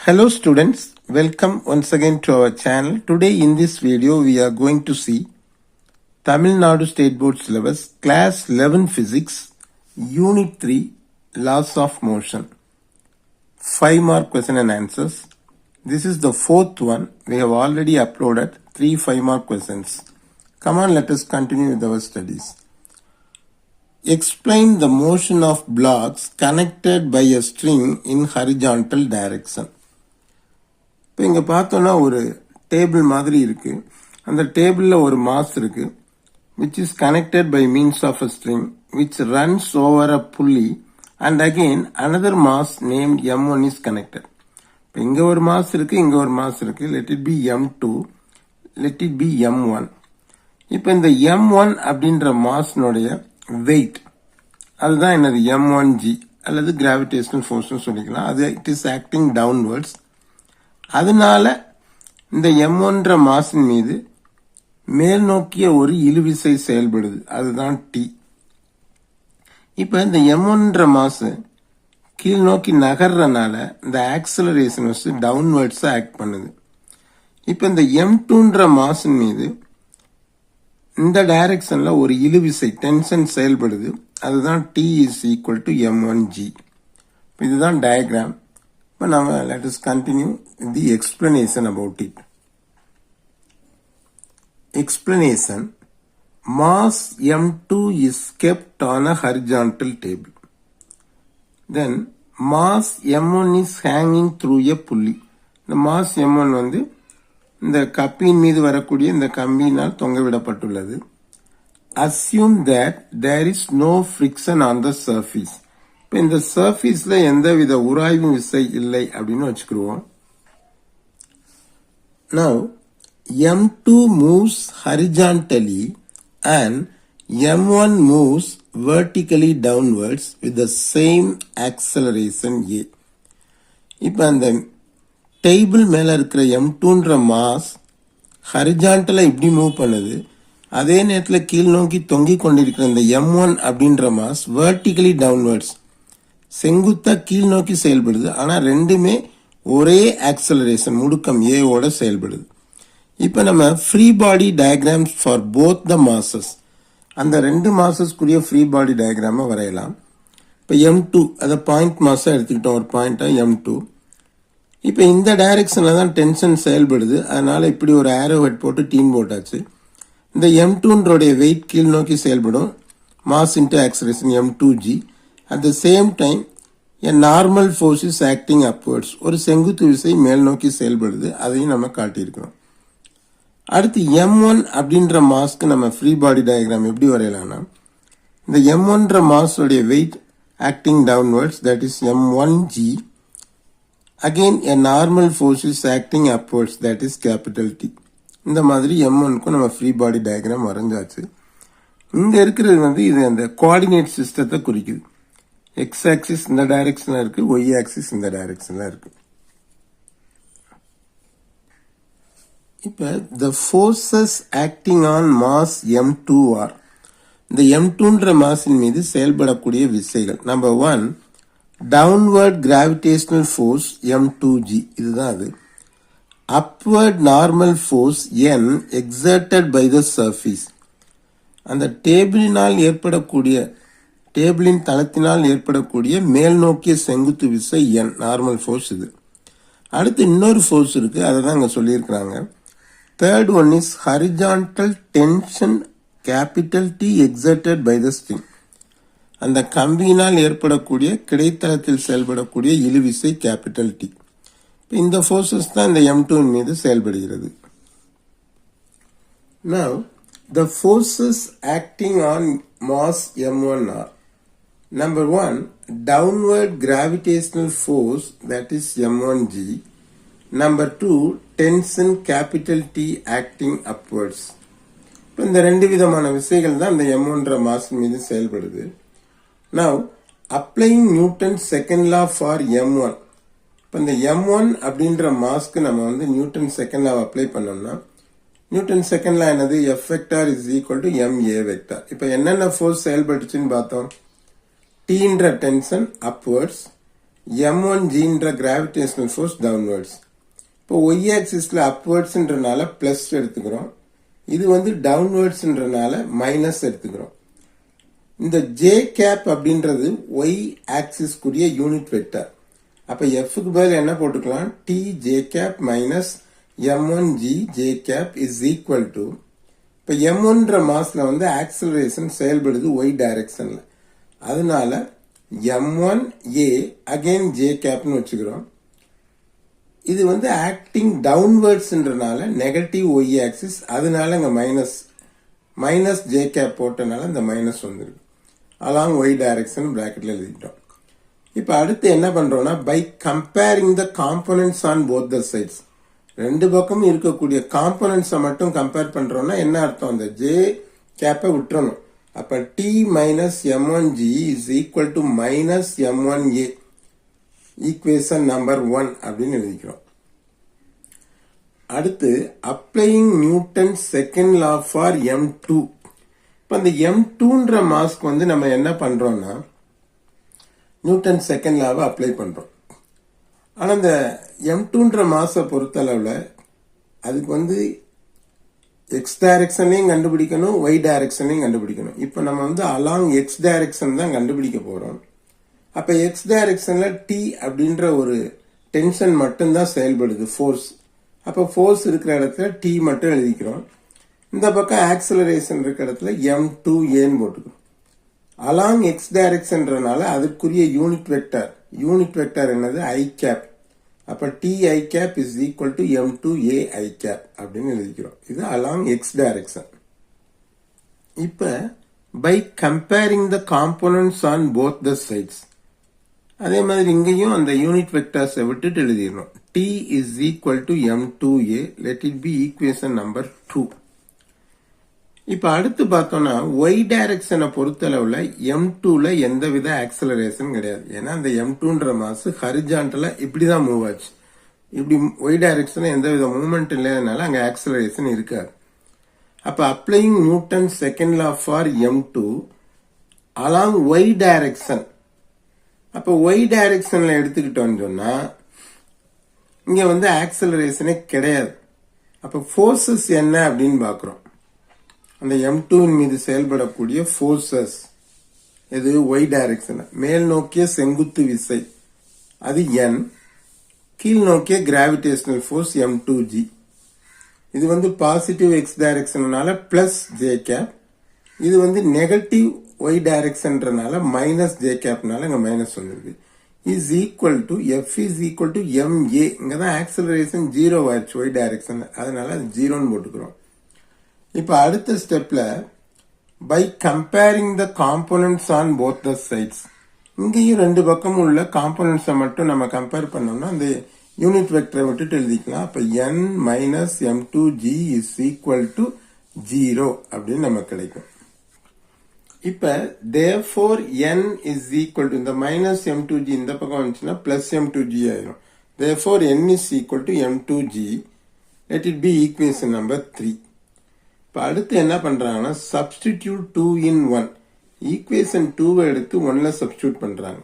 Hello students, welcome once again to our channel. Today in this video we are going to see Tamil Nadu State Board Syllabus Class 11 Physics Unit 3 Laws of Motion. 5 mark question and answers. This is the fourth one. We have already uploaded 3 5 mark questions. Come on, let us continue with our studies. Explain the motion of blocks connected by a string in horizontal direction. இப்போ இங்கே பார்த்தோன்னா ஒரு table மாதிரி இருக்கு. அந்த டேபிளில் ஒரு mass இருக்கு, which is connected by means of a string which runs over a pulley and again another mass named M1 is connected. இப்போ இங்கே ஒரு மாஸ் இருக்கு, இங்கே ஒரு மாஸ் இருக்கு. Let it be M2, let it be M1. இப்போ இந்த M1 அப்படின்ற மாஸ்னுடைய வெயிட் அதுதான் என்னது M1G அல்லது கிராவிடேஷனல் ஃபோர்ஸ்னு சொல்லிக்கலாம். அது இட் இஸ் ஆக்டிங் டவுன்வர்ட்ஸ். அதனால இந்த M1 மாசின் மீது மேல் நோக்கிய ஒரு இழுவிசை செயல்படுது, அதுதான் T. இப்ப இந்த M1 மாசு கீழ் நோக்கி நகர்றனால இந்த ஆக்சலரேஷன் வச்சு டவுன்வர்ட்ஸ் ஆக்ட் பண்ணுது. இப்ப இந்த M2 மாசின் மீது இந்த டைரக்ஷன்ல ஒரு இழுவிசை டென்ஷன் செயல்படுது, அதுதான் T is equal to M1G. இதுதான் diagram. But now let us continue the explanation about it. Explanation. Mass M2 is kept on a horizontal table. Then mass M1 is hanging through a pulley. The mass M1 வந்து இந்த கப்பியின் மீது வரக்கூடிய இந்த கம்பியினால் தொங்கவிடப்பட்டுள்ளது. Assume that there is no friction on the surface. இப்போ இந்த சர்ஃபேஸ்ல எந்தவித உராய்வு விசை இல்லை அப்படின்னு வச்சுக்கிடுவோம். Now M2 moves horizontally and M1 moves vertically downwards with the same acceleration A. இப்போ அந்த டேபிள் மேல இருக்கிற M2 மாஸ் ஹரிஜான்டலா இப்படி மூவ் பண்ணுது, அதே நேரத்தில் கீழ் நோக்கி தொங்கிக் கொண்டிருக்கிற இந்த M1 அப்படின்ற மாஸ் வெர்டிகலி டவுன்வர்ட்ஸ் செங்குத்தா கீழ் நோக்கி செயல்படுது. ஆனா ரெண்டுமே ஒரே ஆக்சலரேஷன் முடுக்கம் A ஓட செயல்படுது. இப்ப நம்ம free body diagrams for both the masses, அந்த ரெண்டு மாசஸ்க்குரிய ஃப்ரீ பாடி டயக்ராம வரையலாம். இப்ப M2 அதை பாயிண்ட் மாசா எடுத்துக்கிட்டோம், ஒரு பாயிண்டா M2. இப்ப இந்த டைரக்ஷன்ல தான் டென்ஷன் செயல்படுது, அதனால இப்படி ஒரு ஆரோ ஹெட் போட்டு டீன் போட்டாச்சு. இந்த M2 வெயிட் கீழ் நோக்கி செயல்படும், mass into acceleration M2G. At the same time, a normal force is acting upwards. ஒரு செங்குத்து விசை மேல் நோக்கி செயல்படுது, அதையும் நம்ம காட்டியிருக்கிறோம். அடுத்து M1 அப்படின்ற மாஸ்க்கு நம்ம ஃப்ரீ பாடி டயக்ராம் எப்படி வரையலாம்னா, இந்த M1 மாஸோடைய weight acting downwards, that is M1G. Again a normal force is acting upwards, that is capital T. இந்த மாதிரி M1க்கும் நம்ம ஃப்ரீ பாடி டயக்ராம் வரைஞ்சாச்சு. இங்க இருக்கிறது வந்து இது அந்த கோஆர்டினேட் சிஸ்டத்தை குறிக்குது. X axis இந்த டைரக்ஷன்ல இருக்கு, Y axis இந்த டைரக்ஷன்ல இருக்கு. இப்ப the forces acting on mass M2 are, இந்த M2 மாஸின் மீது செயல்படக்கூடிய விசைகள். Number 1, downward gravitational force M2G, இதுதான் அது. upward normal force N exerted by the surface, அந்த டேபிளினால் ஏற்படக்கூடிய டேபிளின் தளத்தினால் ஏற்படக்கூடிய மேல் நோக்கிய செங்குத்து விசை N, நார்மல் ஃபோர்ஸ் இது. அடுத்து இன்னொரு ஃபோர்ஸ் இருக்கு, அதை தான் இங்க சொல்லியிருக்கிறாங்க. Third one is horizontal tension capital T exerted by the string, அந்த கம்பியினால் ஏற்படக்கூடிய கிடைத்தளத்தில் செயல்படக்கூடிய இழுவிசை கேபிட்டல் T. இந்த ஃபோர்ஸஸ் தான் இந்த M2 மீது செயல்படுகிறது. Now the forces acting on mass M1 are, number 1, downward gravitational force, that is M1G. Number 2, tension capital T acting upwards. இந்த ரெண்டு விதமான விசைகள் தான் இந்த M1 மாஸ் மீது செயல்படுது. Now applying Newton's second law for M1. இப்போ இந்த M1 அப்படின்ற மாஸ்க்கு நம்ம வந்து நியூட்டன் செகண்ட் லா அப்ளை பண்ணோம்னா, நியூட்டன் செகண்ட் லா என்னது, F vector is equal to ma vector. இப்போ என்னென்ன ஃபோர்ஸ் செயல்பட்டுச்சுன்னு பார்த்தோம். T என்ற டென்ஷன் அப்வர்ட்ஸ், m1gன்ற கிராவிடேஷனல் ஃபோர்ஸ் டவுன்வர்ட்ஸ். இப்போ y ஆக்சிஸ்ல அப்வர்ட்ஸ்ன்றனால பிளஸ் எடுத்துக்கிறோம். இது வந்து டவுன்வர்ட்ஸ்ன்றனால மைனஸ் எடுத்துக்கிறோம். இந்த ஜே கேப் அப்படின்றது y ஆக்சிஸ் கூடிய யூனிட் வெக்டர். அப்ப எஃப்க்கு பதில் என்ன போட்டுக்கலாம்? T J cap minus m1g J cap is equal to, இப்ப m1ன்ற மாஸ்ல வந்து ஆக்சலரேஷன் செயல்படுது y டைரக்ஷன்ல. அதனால m1a அகைன் ஜே கேப்னு வச்சுக்கிறோம். இது வந்து ஆக்டிங் டவுன்வர்ட்ஸ்ன்றனால நெகட்டிவ் y ஆக்சிஸ், அதனால இங்க மைனஸ் ஜே கேப் போட்டனால இந்த மைனஸ் வந்துருக்கு. அலாங் y டைரக்ஷன் பிராக்கெட்ல எழுதிட்டோம். இப்ப அடுத்து என்ன பண்றோம்னா, by comparing the components on both the sides, ரெண்டு பக்கமும் இருக்கக்கூடிய காம்போனன்ட்ஸை மட்டும் கம்பேர் பண்றோம்னா என்ன அர்த்தம்? அந்த ஜே கேப்பை விட்டுறணும். அப்ப T minus m1g is equal to minus m1a, equation number 1 அப்படின்னு எழுதிக்கிறோம். அடுத்து applying Newton second law for m2. இப்ப அந்த m2ன்ற மாஸ்க்கு வந்து நம்ம என்ன பண்றோம்னா, நியூட்டன் செகண்ட் லாவை அப்ளை பண்றோம். ஆனா இந்த m2ன்ற மாஸை பொறுத்தளவுல அதுக்கு வந்து எக்ஸ் டைரக்ஷன்லையும் கண்டுபிடிக்கணும், ஒய் டைரக்ஷன்லையும் கண்டுபிடிக்கணும். இப்ப நம்ம வந்து அலாங் எக்ஸ் டைரக்ஷன் தான் கண்டுபிடிக்க போறோம். அப்ப எக்ஸ் டைரக்ஷன்ல டி அப்படின்ற ஒரு டென்ஷன் மட்டும்தான் செயல்படுது, ஃபோர்ஸ். அப்ப ஃபோர்ஸ் இருக்கிற இடத்துல டி மட்டும் எழுதிக்கிறோம். இந்த பக்கம் ஆக்சலரேஷன் இருக்கிற இடத்துல m2a போட்டுக்கிறோம். அலாங் எக்ஸ் டைரக்ஷன்றனால அதுக்குரிய யூனிட் வெக்டர் என்னது? I cap. அப்ப T I cap is equal to m2a I cap அப்படின்னு எழுதிக்கிறோம். இது அலாங் எக்ஸ் டைரக்ஷன். இப்ப by comparing the components on both the sides, அதே மாதிரி இங்கேயும் அந்த யூனிட் வெக்டர்ஸை விட்டுட்டு எழுதிடணும். T is equal to m2a, let it be equation number 2. இப்ப அடுத்து பார்த்தோம்னா ஒய் டைரக்ஷனை பொறுத்தளவுல m2ல எந்தவித ஆக்சலரேஷன் கிடையாது. ஏன்னா அந்த m2ன்ற மாஸ் ஹரிஜான்டலா இப்படிதான் மூவ் ஆச்சு. இப்படி ஒய் டைரக்ஷன்ல எந்தவித மூவ்மெண்ட் இல்லாதனால அங்க ஆக்சலரேஷன் இருக்காது. அப்ப applying Newton second law for m2 along Y direction. அப்ப ஒய் டைரக்ஷன்ல எடுத்துக்கிட்டோம்னு சொன்னா இங்க வந்து ஆக்சலரேஷனே கிடையாது. அப்ப ஃபோர்ஸஸ் என்ன அப்படின்னு பாக்குறோம். அந்த m2 மீது செயல்படக்கூடிய ஃபோர்ஸஸ் இது y டைரக்ஷன். மேல் நோக்கிய செங்குத்து விசை அது n, கீழ் நோக்கிய கிராவிடேஷனல் ஃபோர்ஸ் m2g. இது வந்து பாசிட்டிவ் எக்ஸ் டைரக்ஷன்னால பிளஸ் ஜே கேப், இது வந்து நெகட்டிவ் y டைரக்ஷன்றனால மைனஸ் ஜே கேப்னால இங்க மைனஸ் வந்துருக்கு. Is equal to F is equal to ma. இங்கதான் ஆக்சலரேஷன் 0 ஆயிடுச்சு y டைரக்ஷன், அதனால அது 0ன்னு போட்டுக்கிறோம். இப்ப அடுத்த ஸ்டெப்ல by comparing the components on both the sides, இங்கேயும் ரெண்டு பக்கமும் உள்ள காம்போனன்ட்ஸை மட்டும் நம்ம கம்பேர் பண்ணோம்னா அந்த யூனிட் வெக்டரை விட்டுட்டு எழுதிக்கலாம். அப்ப n minus m2g is equal to 0 அப்படின்னு நமக்கு கிடைக்கும். இப்ப therefore n is equal to, இந்த மைனஸ் m2g இந்த பக்கம் வந்துச்சுன்னா பிளஸ் m2g ஆயிரும். therefore n is equal to m2g, let it be equation number 3. இப்ப அடுத்து என்ன பண்றாங்கன்னா சப்ஸ்டிடியூட் 2 in 1, ஈக்குவேஷன் 2 எடுத்து 1ல சப்ஸ்டிடியூட் பண்றாங்க.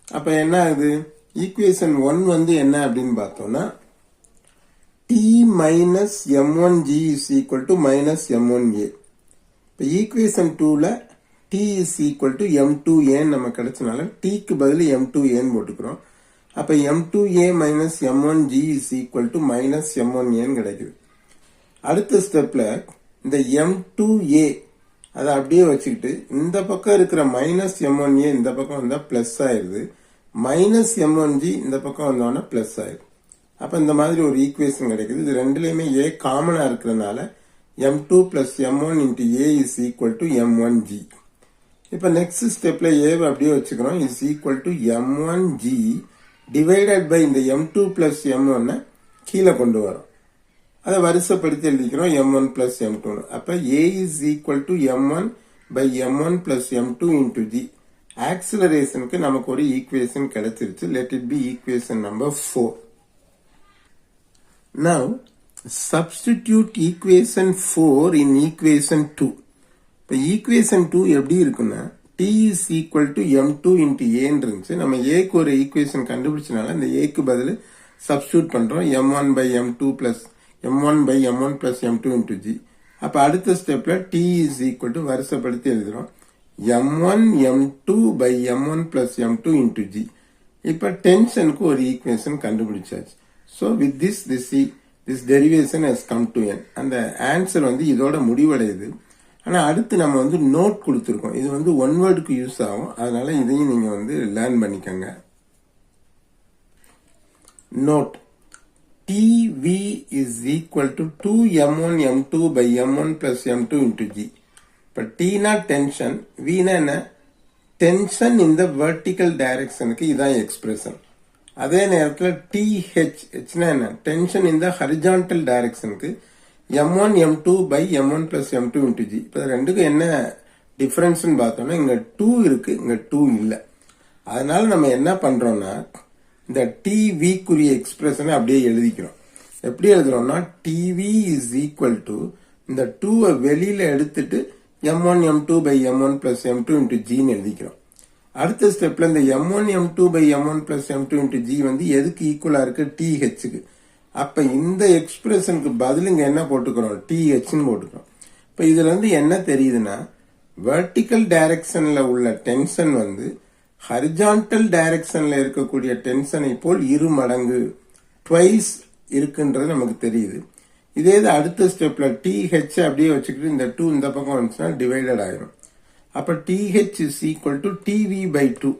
அப்ப என்ன ஆகுது? ஈக்குவேஷன் 1 வந்து என்ன அப்படின்னு பார்த்தோம்னா t minus m1g is equal to minus m1a. இப்ப ஈக்குவேஷன் 2ல t is equal to m2a நம்ம கிடைச்சனால tக்கு பதில் m2a போட்டுக்கிறோம். அப்ப m2a minus m1g is equal to minus m1a கிடைக்குது. அடுத்த ஸ்டெப்ல இந்த m2a அதை அப்படியே வச்சுக்கிட்டு இந்த பக்கம் இருக்கிற மைனஸ் m1a இந்த பக்கம் வந்தா பிளஸ் ஆயிருது, மைனஸ் m1g இந்த பக்கம் வந்தோன்னா பிளஸ் ஆயிருது. அப்ப இந்த மாதிரி ஒரு ஈக்குவேஷன் கிடைக்குது. இது ரெண்டுலயுமே a காமனா இருக்கிறதுனால m2 plus m1 into a is equal to m1g. இப்ப நெக்ஸ்ட் ஸ்டெப்ல a அப்படியே வச்சுக்கிறோம், is equal to m1g divided by இந்த m2 பிளஸ் m1 கீழே கொண்டு வரோம். அதை வரிசைப்படுத்தி எழுதிக்கிறோம் m1 பிளஸ் m2. அப்ப a is equal to m1 by m1 plus m2 into g. ஆக்சிலரேஷனுக்கு நமக்கு ஒரு ஈக்குவேஷன் கிடைச்சிருச்சு. Let it be equation number 4. Now substitute equation 4 in equation 2. இப்ப ஈக்குவேஷன் 2 எப்படி இருக்குன்னா T is equal to M2 into A இருந்துச்சு. நம்ம Aக்கு ஒரு ஈக்குவேஷன் கண்டுபிடிச்சனால இந்த Aக்கு பதில் சப்ஸ்டியூட் பண்றோம். M1 by M2 plus M1 by M1 plus M2 into G. அப்ப அடுத்த ஸ்டெப்ல T is equal to வரிசைப்படுத்தி எழுதுறோம். M1 M2 by M1 plus M2 into G. இப்ப டென்ஷனுக்கு ஒரு ஈக்குவேஷன் கண்டுபிடிச்சாச்சு. So with this derivation has come to n. அந்த answer வந்து இதோட முடிவடையுது. ஆனா அடுத்து நம்ம வந்து நோட் கொடுத்துருக்கோம். இது வந்து ஒன் வேர்டுக்கு யூஸ் ஆகும். அதனால இதையும் நீங்க வந்து லேர்ன் பண்ணிக்கங்க. Note TV is equal to 2M1 M2 by M1 plus M2 into G. இப்ப Tனா டென்ஷன், Vனா என்ன? டென்ஷன் இந்த வெர்டிக்கல் டைரக்ஷனுக்கு இதான் எக்ஸ்பிரஷன். அதே நேரத்தில் TH என்ன? டென்ஷன் இந்த horizontal டைரக்ஷனுக்கு M1 M2 by M1 plus M2 into G. இப்போ ரெண்டுக்கும் என்ன டிஃபரன்ஸ் பார்த்தோம்னா இங்க 2 இருக்கு, இங்க 2 இல்லை. அதனால நம்ம என்ன பண்றோம்னா இந்த TVக்குரிய எக்ஸ்பிரஷனை அப்படியே எழுதிக்கிறோம். எப்படி எழுதுறோம்னா TV is equal to இந்த 2 வெளியில எடுத்துட்டு M1 M2 by M1 plus M2 into G எழுதிக்கிறோம். அடுத்த ஸ்டெப்ல இந்த M1 M2 by M1 plus M2 into G வந்து எதுக்கு ஈக்குவலா இருக்கு? THக்கு. அப்ப இந்த எக்ஸ்பிரஷனுக்கு பதிலுங்க என்ன போட்டுக்கிறோம்? THன்னு போட்டுக்கிறோம். இப்ப இதுல இருந்து என்ன தெரியுதுன்னா வெர்டிக்கல் டைரக்ஷன்ல உள்ள டென்ஷன் வந்து ஹரிஜான்டல் டைரக்ஷன்ல இருக்கக்கூடிய டென்ஷனை போல் 2 மடங்கு ட்வைஸ் இருக்குன்றது நமக்கு தெரியுது. இதே இது அடுத்த ஸ்டெப்ல TH அப்படியே வச்சுக்கிட்டு இந்த 2 இந்த பக்கம் வந்துச்சுன்னா டிவைடட் ஆயிரும். அப்ப TH is equal to TV by 2.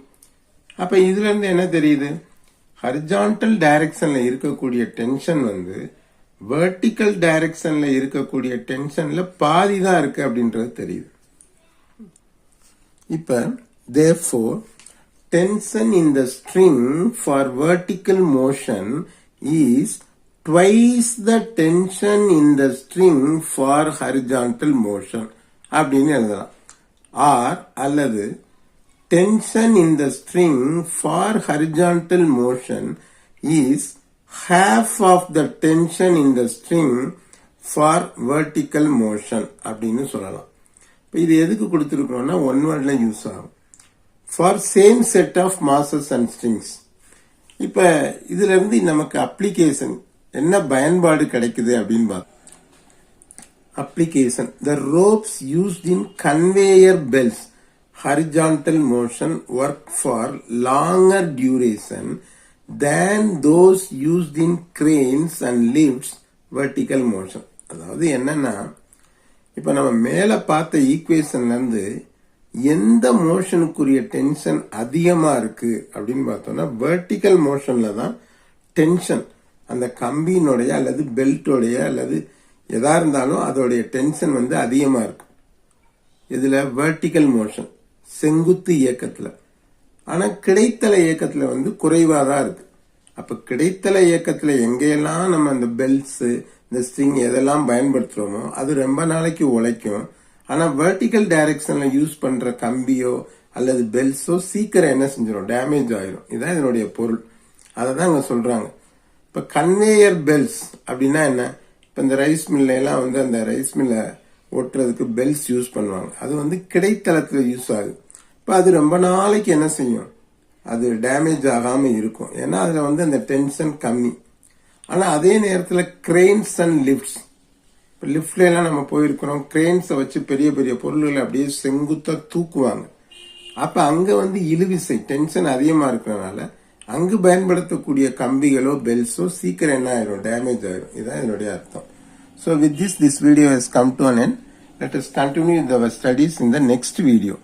அப்ப இதுல இருந்து என்ன தெரியுது? ஹரிஜான்டல் டைரக்ஷன்ல இருக்கக்கூடிய டென்ஷன் வந்து வெர்டிக்கல் டைரக்ஷன்ல இருக்கக்கூடிய டென்ஷன்ல பாதி தான் இருக்கு அப்படின்றது தெரியுது. இப்ப therefore tension in the string for vertical motion is twice the tension in the string for horizontal motion அப்படின்னு எழுதலாம். ஆர் அல்லது tension in the string for horizontal motion is half of the tension in the string for vertical motion அப்படின்னு சொல்லலாம். இப்போ இது எதுக்கு கொடுத்துருக்கோம்னா one வேர்ட்ல use ஆகும். For same set of masses and strings. இப்ப இதுல இருந்து நமக்கு அப்ளிகேஷன் என்ன பயன்பாடு கிடைக்குது அப்படின்னு பார்த்தோம். Application. The ropes used in conveyor belts horizontal motion work for longer duration than those used in cranes and lifts vertical motion. அதாவது என்னன்னா இப்ப நம்ம மேல பார்த்த ஈக்குவேஷன்ல இருந்து எந்த மோஷனுக்குரிய டென்ஷன் அதிகமா இருக்கு அப்படின்னு பார்த்தோம்னா வெர்டிக்கல் மோஷன்ல தான் டென்ஷன் அந்த கம்பியினுடைய அல்லது பெல்ட்டோடைய அல்லது எதா இருந்தாலும் அதோடைய டென்ஷன் வந்து அதிகமா இருக்கு. இதுல வெர்டிக்கல் மோஷன் செங்குத்து இயக்கத்துல. ஆனா கிடைத்தல இயக்கத்துல வந்து குறைவாதான் இருக்கு. அப்ப கிடைத்தல இயக்கத்துல எங்கெல்லாம் நம்ம அந்த பெல்ட்ஸ் இந்த ஸ்ட்ரிங் எதெல்லாம் பயன்படுத்துறோமோ அது ரொம்ப நாளைக்கு உழைக்கும். ஆனா வெர்டிக்கல் டைரக்ஷன்ல யூஸ் பண்ற கம்பியோ அல்லது பெல்ட்ஸோ சீக்கிரம் என்ன செஞ்சிடும்? டேமேஜ் ஆயிரும். இதுதான் இதனுடைய பொருள். அததான் இங்க சொல்றாங்க. இப்ப கன்வேயர் பெல்ட்ஸ் அப்படின்னா என்ன? இப்ப இந்த ரைஸ் மில்ல எல்லாம் வந்து அந்த ரைஸ் மில்ல ஓட்டுறதுக்கு பெல்ட்ஸ் யூஸ் பண்ணுவாங்க. அது வந்து கிடைத்தளத்துல யூஸ் ஆகுது. இப்ப அது ரொம்ப நாளைக்கு என்ன செய்யும்? அது டேமேஜ் ஆகாம இருக்கும். ஏன்னா அதுல வந்து அந்த டென்ஷன் கம்மி. ஆனா அதே நேரத்துல கிரெயின்ஸ் அண்ட் லிப்ட்ஸ், இப்ப லிப்ட்ல எல்லாம் நம்ம போயிருக்கிறோம். கிரெயின்ஸை வச்சு பெரிய பெரிய பொருள்களை அப்படியே செங்குத்தா தூக்குவாங்க. அப்ப அங்க வந்து இழுவிசை டென்ஷன் அதிகமா இருக்கிறதுனால அங்கு பயன்படுத்தக்கூடிய கம்பிகளோ பெல்ஸோ சீக்கிரம் என்ன ஆயிரும்? டேமேஜ் ஆயிரும். இதுதான் இதனுடைய அர்த்தம். So with this video has come to an end. Let us continue our studies in the next video.